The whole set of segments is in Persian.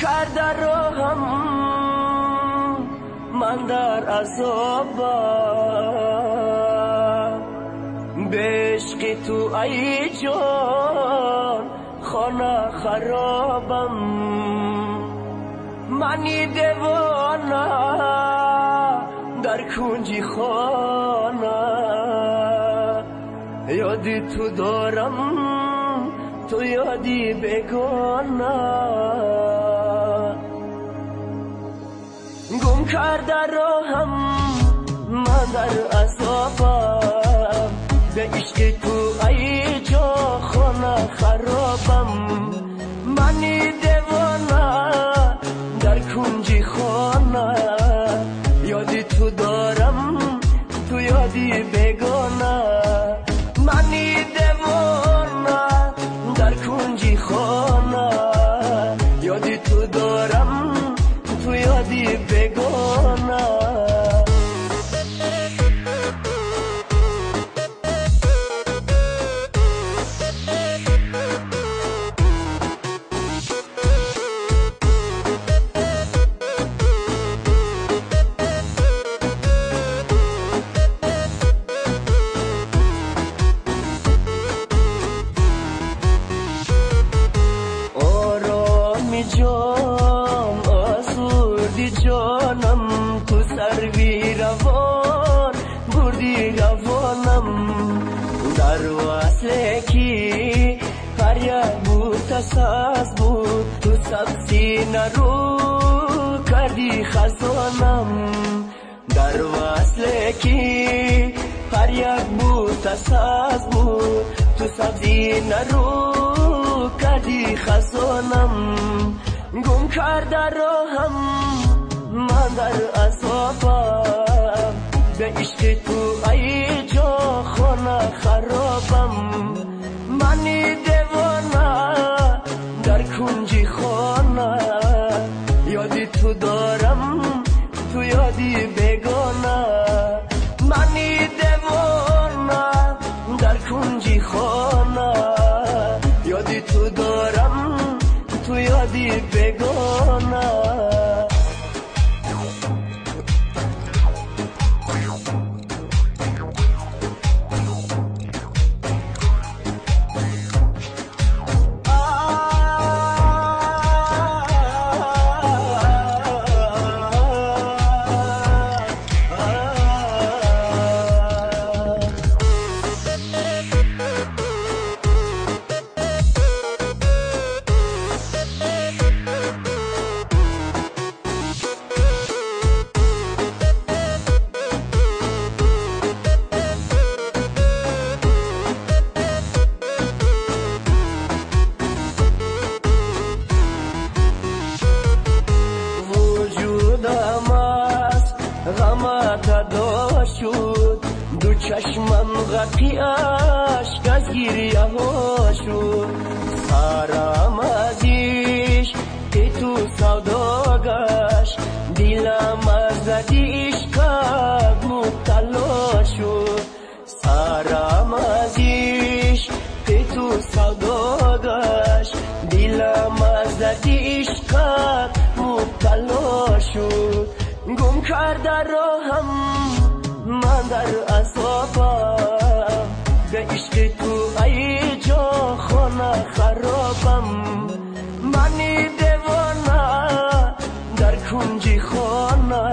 کرده راهم من در عذابم به عشق تو ای جان خانه خرابم منی دیوانه در کنجی خانه یادی تو دارم تو یادی بگانه گم کرده راهم من در عذابم به عشق تو ای جا خانه خرابم منی دیوانه در کنجی خانه یادی تو دارم تو یادی بگانه منی دیوانه در کنجی خانه یادی تو دارم تو یادی بگانه جان آسودی جانم تو سروی روان بردی روانم در وصل کی فریاد بود تساز بود تو سبزی نرو کردی خزانم در وصل کی فریاد بود تساز بود تو سبزی نرو کردی خزانم گم کرده راهم من در عذابم به عشق تو ای جا خانه خرابم منی دیوانه در کنجی خانه یادی تو دارم تو یادی بگانه منی دیوانه در کنجی خانه یادی تو دارم تو یادی بگانه غمت ادا شد دو چشمم غرقی عشق از گریه ها شد سرم از عشق تو سودا گشت دلم از عشقت مبتلا شد سرم از عشق تو سودا گشت دلم از عشقت مبتلا شد گم کرده راهم من در عذابم به عشق تو ای جا خانه خرابم منی دیوانه در کنجی خانه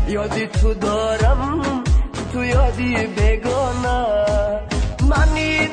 یادی تو دارم تو یادی بگانه منی